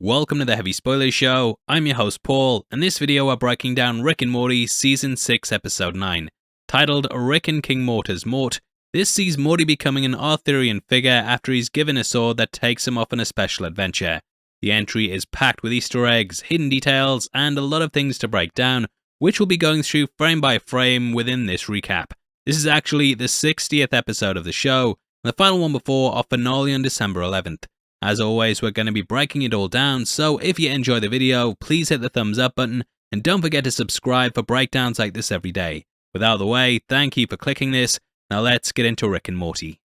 Welcome to the Heavy Spoilers Show. I'm your host Paul, and this video we're breaking down Rick and Morty Season 6 Episode 9. Titled Rick and King Mortur's Mort, this sees Morty becoming an Arthurian figure after he's given a sword that takes him off on a special adventure. The entry is packed with Easter eggs, hidden details, and a lot of things to break down, which we'll be going through frame by frame within this recap. This is actually the 60th episode of the show, and the final one before our finale on December 11th. As always, we're going to be breaking it all down, so if you enjoy the video, please hit the thumbs up button, and don't forget to subscribe for breakdowns like this every day. With out of the way, thank you for clicking this. Now let's get into Rick and Morty.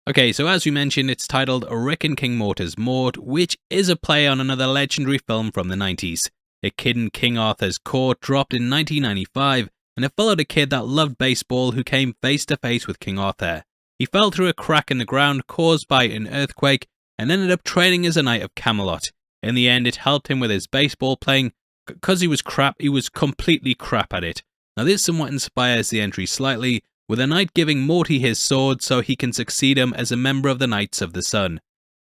Okay, so as we mentioned, it's titled Rick and King Mortur's Mort, which is a play on another legendary film from the 90s. A kid in King Arthur's court dropped in 1995, and it followed a kid that loved baseball who came face to face with King Arthur. He fell through a crack in the ground caused by an earthquake and ended up training as a knight of Camelot. In the end, it helped him with his baseball playing because he was completely crap at it. Now this somewhat inspires the entry slightly, with a knight giving Morty his sword so he can succeed him as a member of the Knights of the Sun.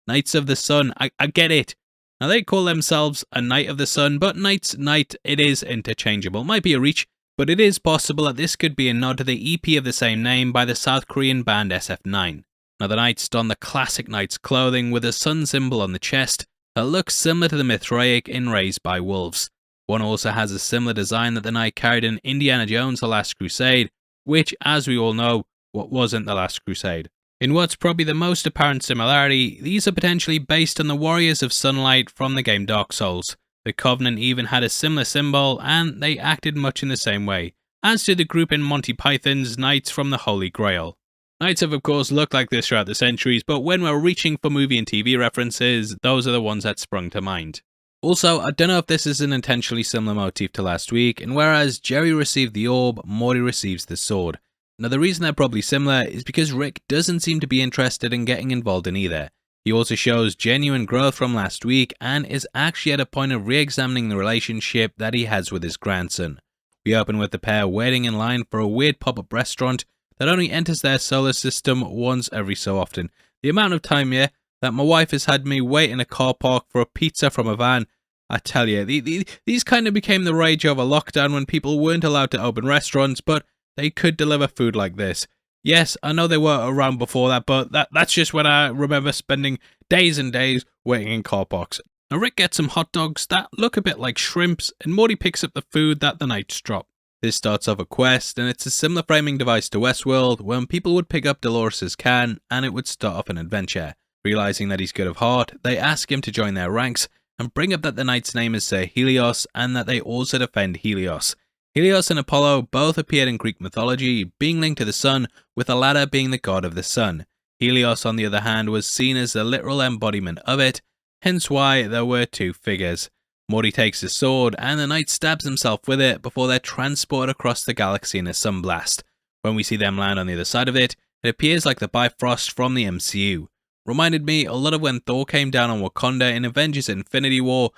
Knights of the Sun, I get it. Now they call themselves a Knight of the Sun, but knight, it is interchangeable. Might be a reach, but it is possible that this could be a nod to the EP of the same name by the South Korean band SF9. Now the knights don the classic knight's clothing with a sun symbol on the chest that looks similar to the Mithraic in Raised by Wolves. One also has a similar design that the knight carried in Indiana Jones The Last Crusade, which, as we all know, wasn't The Last Crusade. In what's probably the most apparent similarity, these are potentially based on the Warriors of Sunlight from the game Dark Souls. The Covenant even had a similar symbol, and they acted much in the same way, as did the group in Monty Python's Knights from the Holy Grail. Knights have of course looked like this throughout the centuries, but when we're reaching for movie and TV references, those are the ones that sprung to mind. Also, I don't know if this is an intentionally similar motif to last week, and whereas Jerry received the orb, Morty receives the sword. Now the reason they're probably similar is because Rick doesn't seem to be interested in getting involved in either. He also shows genuine growth from last week and is actually at a point of re-examining the relationship that he has with his grandson. We open with the pair waiting in line for a weird pop-up restaurant that only enters their solar system once every so often. The amount of time here that my wife has had me wait in a car park for a pizza from a van, I tell you, these kind of became the rage over lockdown when people weren't allowed to open restaurants, but they could deliver food like this. Yes, I know they were around before that, but that's just when I remember spending days and days waiting in car parks. Now Rick gets some hot dogs that look a bit like shrimps, and Morty picks up the food that the knights drop. This starts off a quest, and it's a similar framing device to Westworld, when people would pick up Dolores' can, and it would start off an adventure. Realizing that he's good of heart, they ask him to join their ranks, and bring up that the knight's name is Sir Helios, and that they also defend Helios. Helios and Apollo both appeared in Greek mythology, being linked to the sun, with the latter being the god of the sun. Helios, on the other hand, was seen as the literal embodiment of it, hence why there were two figures. Morty takes his sword, and the knight stabs himself with it before they're transported across the galaxy in a sunblast. When we see them land on the other side of it, it appears like the Bifrost from the MCU. Reminded me a lot of when Thor came down on Wakanda in Avengers Infinity War,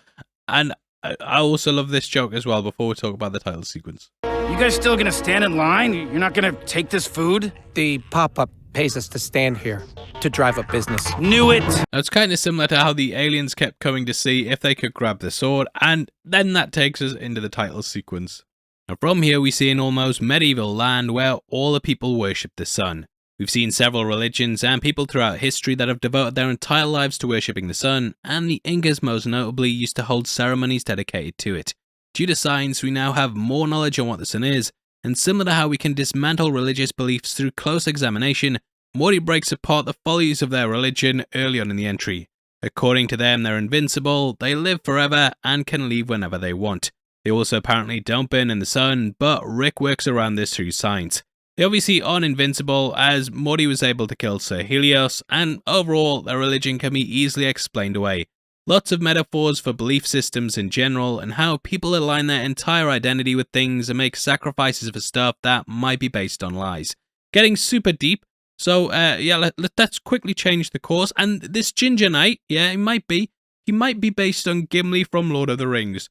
and I also love this joke as well before we talk about the title sequence. You guys still gonna stand in line? You're not gonna take this food? The pop-up pays us to stand here, to drive up business. Knew it! Now it's kind of similar to how the aliens kept coming to see if they could grab the sword, and then that takes us into the title sequence. Now from here we see an almost medieval land where all the people worship the sun. We've seen several religions and people throughout history that have devoted their entire lives to worshipping the sun, and the Incas most notably used to hold ceremonies dedicated to it. Due to science, we now have more knowledge on what the sun is, and similar to how we can dismantle religious beliefs through close examination, Morty breaks apart the follies of their religion early on in the entry. According to them, they're invincible, they live forever, and can leave whenever they want. They also apparently don't burn in the sun, but Rick works around this through science. They obviously aren't invincible, as Morty was able to kill Sir Helios, and overall their religion can be easily explained away. Lots of metaphors for belief systems in general, and how people align their entire identity with things and make sacrifices for stuff that might be based on lies. Getting super deep, so let's quickly change the course. And this Ginger Knight, he might be based on Gimli from Lord of the Rings.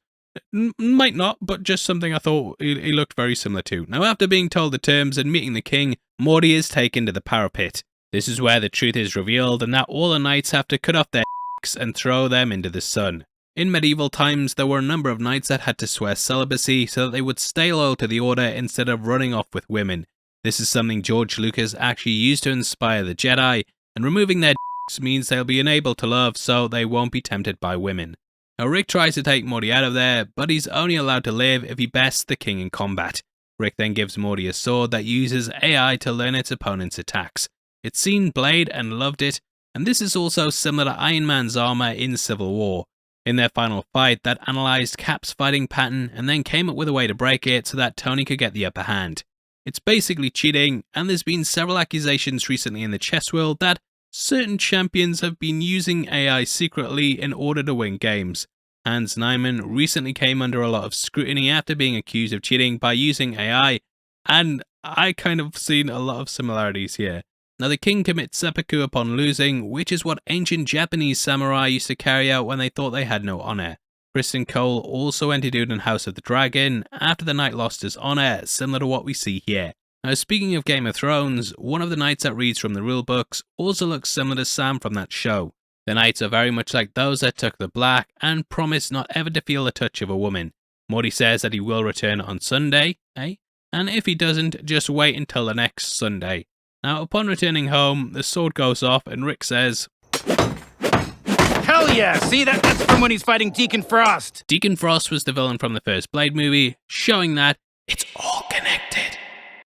Might not, but just something I thought he looked very similar to. Now, after being told the terms and meeting the king, Morty is taken to the parapet. This is where the truth is revealed and that all the knights have to cut off their dicks and throw them into the sun. In medieval times, there were a number of knights that had to swear celibacy so that they would stay loyal to the order instead of running off with women. This is something George Lucas actually used to inspire the Jedi, and removing their dicks means they'll be unable to love, so they won't be tempted by women. Now Rick tries to take Morty out of there, but he's only allowed to live if he bests the king in combat. Rick then gives Morty a sword that uses AI to learn its opponent's attacks. It's seen Blade and loved it, and this is also similar to Iron Man's armor in Civil War. In their final fight, that analysed Cap's fighting pattern and then came up with a way to break it so that Tony could get the upper hand. It's basically cheating, and there's been several accusations recently in the chess world that certain champions have been using AI secretly in order to win games. Hans Niemann recently came under a lot of scrutiny after being accused of cheating by using AI, and I kind of seen a lot of similarities here. Now the king commits seppuku upon losing, which is what ancient Japanese samurai used to carry out when they thought they had no honour. Kristen Cole also interviewed in House of the Dragon after the knight lost his honour, similar to what we see here. Now speaking of Game of Thrones, one of the knights that reads from the rulebooks also looks similar to Sam from that show. The knights are very much like those that took the black and promise not ever to feel the touch of a woman. Morty says that he will return on Sunday, and if he doesn't, just wait until the next Sunday. Now, upon returning home, the sword goes off and Rick says, Hell yeah! See, that's from when he's fighting Deacon Frost. Deacon Frost was the villain from the first Blade movie, showing that it's all connected.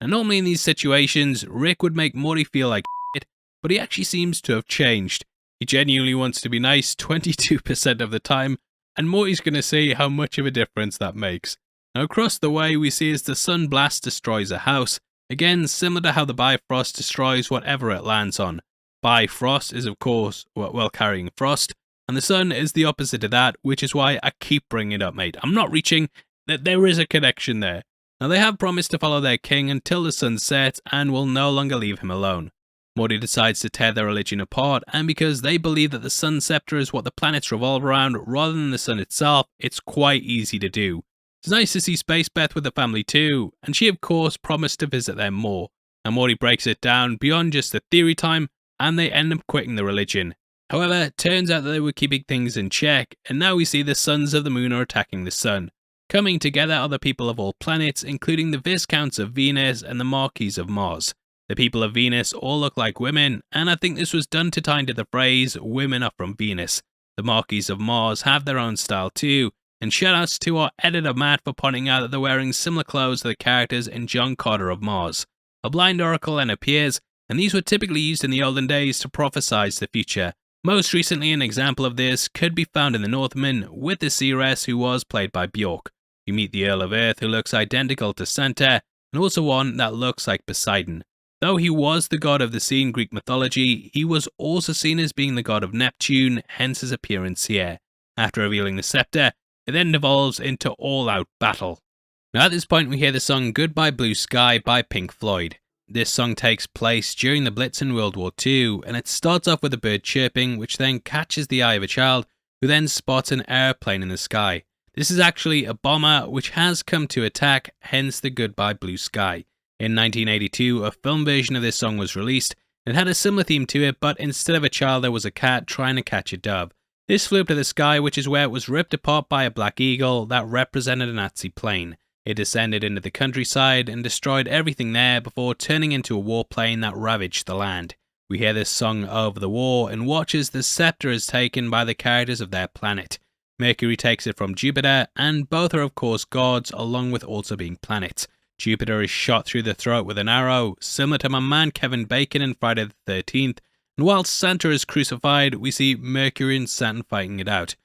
Now, normally in these situations, Rick would make Morty feel like shit, but he actually seems to have changed. He genuinely wants to be nice 22% of the time, and Morty's going to see how much of a difference that makes. Now, across the way, we see as the sun blast destroys a house. Again, similar to how the Bifrost destroys whatever it lands on. Bifrost is of course, carrying frost, and the sun is the opposite of that, which is why I keep bringing it up, mate. I'm not reaching, that there is a connection there. Now they have promised to follow their king until the sun sets and will no longer leave him alone. Morty decides to tear their religion apart, and because they believe that the sun scepter is what the planets revolve around rather than the sun itself, it's quite easy to do. It's nice to see Space Beth with the family too, and she of course promised to visit them more. And Morty breaks it down beyond just the theory time, and they end up quitting the religion. However, it turns out that they were keeping things in check, and now we see the sons of the moon are attacking the sun. Coming together are the people of all planets, including the Viscounts of Venus and the Marquises of Mars. The people of Venus all look like women, and I think this was done to tie into the phrase, women are from Venus. The Marquises of Mars have their own style too, and shoutouts to our editor Matt for pointing out that they're wearing similar clothes to the characters in John Carter of Mars. A blind oracle then appears, and these were typically used in the olden days to prophesize the future. Most recently, an example of this could be found in the Northman with the seeress who was played by Bjork. You meet the Earl of Earth who looks identical to Santa, and also one that looks like Poseidon. Though he was the god of the sea in Greek mythology, he was also seen as being the god of Neptune, hence his appearance here. After revealing the scepter, it then devolves into all-out battle. Now at this point we hear the song Goodbye Blue Sky by Pink Floyd. This song takes place during the Blitz in World War II, and it starts off with a bird chirping, which then catches the eye of a child, who then spots an airplane in the sky. This is actually a bomber which has come to attack, hence the Goodbye Blue Sky. In 1982, a film version of this song was released. It had a similar theme to it, but instead of a child there was a cat trying to catch a dove. This flew up to the sky, which is where it was ripped apart by a black eagle that represented a Nazi plane. It descended into the countryside and destroyed everything there before turning into a warplane that ravaged the land. We hear this song over the war and watch as the scepter is taken by the characters of their planet. Mercury takes it from Jupiter, and both are of course gods along with also being planets. Jupiter is shot through the throat with an arrow, similar to my man Kevin Bacon in Friday the 13th, and while Santa is crucified, we see Mercury and Saturn fighting it out.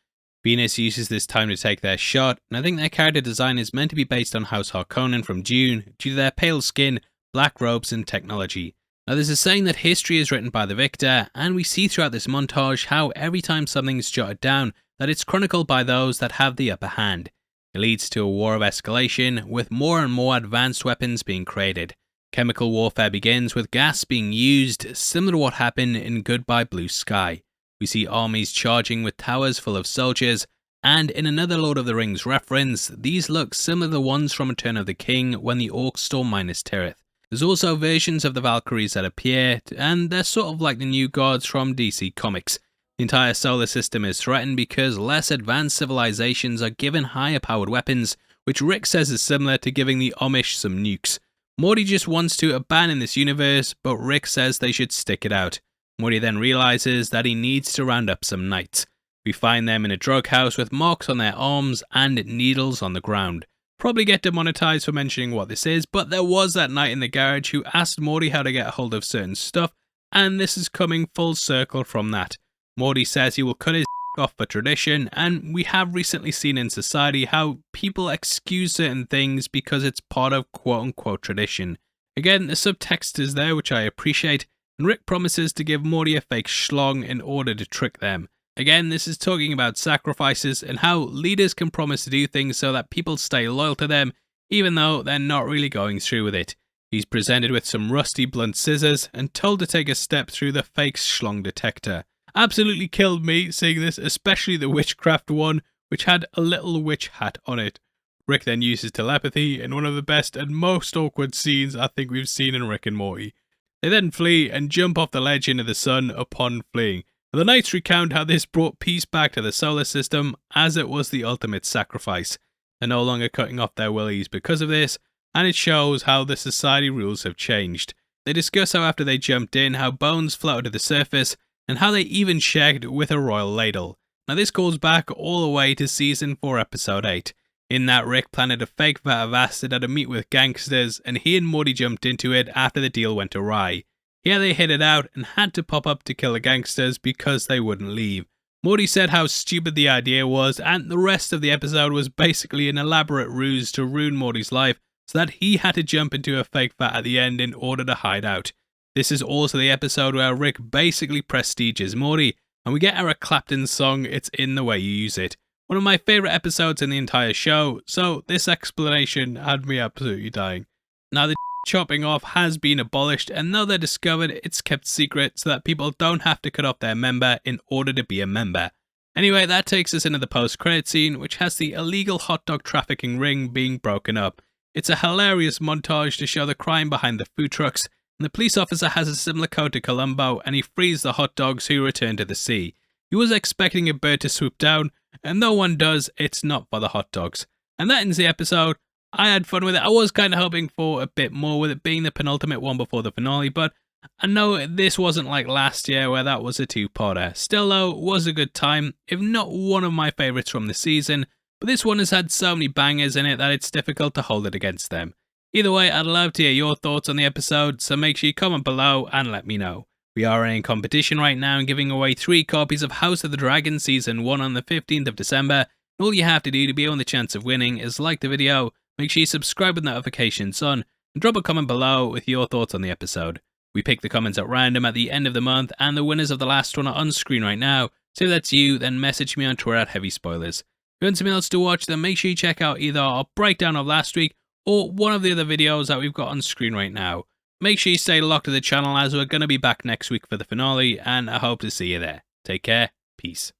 Venus uses this time to take their shot, and I think their character design is meant to be based on House Harkonnen from Dune due to their pale skin, black robes and technology. Now there's a saying that history is written by the victor, and we see throughout this montage how every time something is jotted down, that it's chronicled by those that have the upper hand. It leads to a war of escalation, with more and more advanced weapons being created. Chemical warfare begins with gas being used, similar to what happened in Goodbye Blue Sky. We see armies charging with towers full of soldiers, and in another Lord of the Rings reference, these look similar to the ones from Return of the King when the orcs storm Minas Tirith. There's also versions of the Valkyries that appear, and they're sort of like the new gods from DC Comics. The entire solar system is threatened because less advanced civilizations are given higher powered weapons, which Rick says is similar to giving the Amish some nukes. Morty just wants to abandon this universe, but Rick says they should stick it out. Morty then realizes that he needs to round up some knights. We find them in a drug house with marks on their arms and needles on the ground. Probably get demonetized for mentioning what this is, but there was that knight in the garage who asked Morty how to get a hold of certain stuff, and this is coming full circle from that. Morty says he will cut his off for tradition, and we have recently seen in society how people excuse certain things because it's part of quote-unquote tradition. Again, the subtext is there, which I appreciate, and Rick promises to give Morty a fake schlong in order to trick them. Again, this is talking about sacrifices and how leaders can promise to do things so that people stay loyal to them, even though they're not really going through with it. He's presented with some rusty blunt scissors and told to take a step through the fake schlong detector. Absolutely killed me seeing this, especially the witchcraft one, which had a little witch hat on it. Rick then uses telepathy in one of the best and most awkward scenes I think we've seen in Rick and Morty. They then flee and jump off the ledge into the sun upon fleeing. The Knights recount how this brought peace back to the solar system, as it was the ultimate sacrifice. They're no longer cutting off their willies because of this, and it shows how the society rules have changed. They discuss how after they jumped in, how bones floated to the surface, and how they even shagged with a royal ladle. Now this calls back all the way to Season 4 Episode 8. In that, Rick planted a fake vat of acid at a meet with gangsters, and he and Morty jumped into it after the deal went awry. Here they hid it out and had to pop up to kill the gangsters because they wouldn't leave. Morty said how stupid the idea was, and the rest of the episode was basically an elaborate ruse to ruin Morty's life so that he had to jump into a fake vat at the end in order to hide out. This is also the episode where Rick basically prestiges Morty, and we get Eric Clapton's song It's in the Way You Use It. One of my favourite episodes in the entire show, so this explanation had me absolutely dying. Now the chopping off has been abolished, and though they're discovered, it's kept secret so that people don't have to cut off their member in order to be a member. Anyway, that takes us into the post-credit scene, which has the illegal hot dog trafficking ring being broken up. It's a hilarious montage to show the crime behind the food trucks, and the police officer has a similar code to Columbo, and he frees the hot dogs who return to the sea. He was expecting a bird to swoop down, and no one does, it's not for the hot dogs. And that ends the episode. I had fun with it. I was kind of hoping for a bit more with it being the penultimate one before the finale, but I know this wasn't like last year where that was a two-parter. Still though, it was a good time, if not one of my favourites from the season, but this one has had so many bangers in it that it's difficult to hold it against them. Either way, I'd love to hear your thoughts on the episode, so make sure you comment below and let me know. We are in competition right now and giving away 3 copies of House of the Dragon Season 1 on the 15th of December. All you have to do to be on the chance of winning is like the video, make sure you subscribe with notifications on, and drop a comment below with your thoughts on the episode. We pick the comments at random at the end of the month, and the winners of the last one are on screen right now, so if that's you, then message me on Twitter at HeavySpoilers. If you want something else to watch, then make sure you check out either our breakdown of last week, or one of the other videos that we've got on screen right now. Make sure you stay locked to the channel as we're going to be back next week for the finale, and I hope to see you there. Take care, peace.